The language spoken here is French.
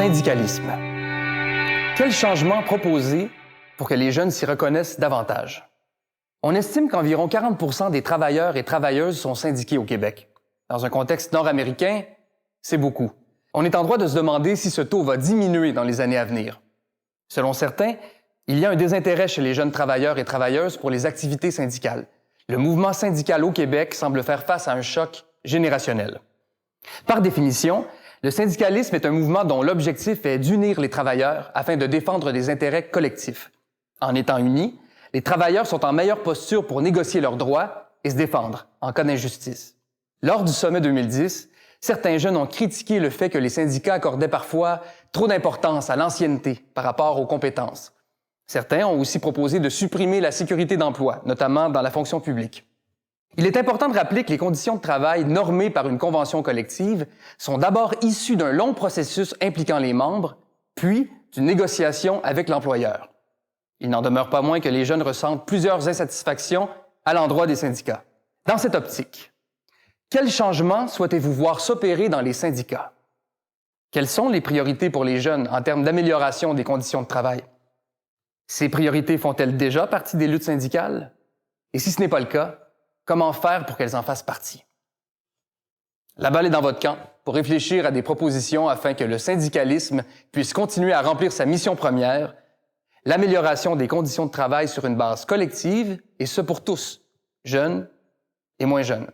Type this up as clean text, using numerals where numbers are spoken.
syndicalisme. Quel changement proposer pour que les jeunes s'y reconnaissent davantage? On estime qu'environ 40% des travailleurs et travailleuses sont syndiqués au Québec. Dans un contexte nord-américain, c'est beaucoup. On est en droit de se demander si ce taux va diminuer dans les années à venir. Selon certains, il y a un désintérêt chez les jeunes travailleurs et travailleuses pour les activités syndicales. Le mouvement syndical au Québec semble faire face à un choc générationnel. Par définition, le syndicalisme est un mouvement dont l'objectif est d'unir les travailleurs afin de défendre des intérêts collectifs. En étant unis, les travailleurs sont en meilleure posture pour négocier leurs droits et se défendre en cas d'injustice. Lors du sommet 2010, certains jeunes ont critiqué le fait que les syndicats accordaient parfois trop d'importance à l'ancienneté par rapport aux compétences. Certains ont aussi proposé de supprimer la sécurité d'emploi, notamment dans la fonction publique. Il est important de rappeler que les conditions de travail normées par une convention collective sont d'abord issues d'un long processus impliquant les membres, puis d'une négociation avec l'employeur. Il n'en demeure pas moins que les jeunes ressentent plusieurs insatisfactions à l'endroit des syndicats. Dans cette optique, quels changements souhaitez-vous voir s'opérer dans les syndicats? Quelles sont les priorités pour les jeunes en termes d'amélioration des conditions de travail? Ces priorités font-elles déjà partie des luttes syndicales? Et si ce n'est pas le cas, comment faire pour qu'elles en fassent partie? La balle est dans votre camp pour réfléchir à des propositions afin que le syndicalisme puisse continuer à remplir sa mission première, l'amélioration des conditions de travail sur une base collective, et ce pour tous, jeunes et moins jeunes.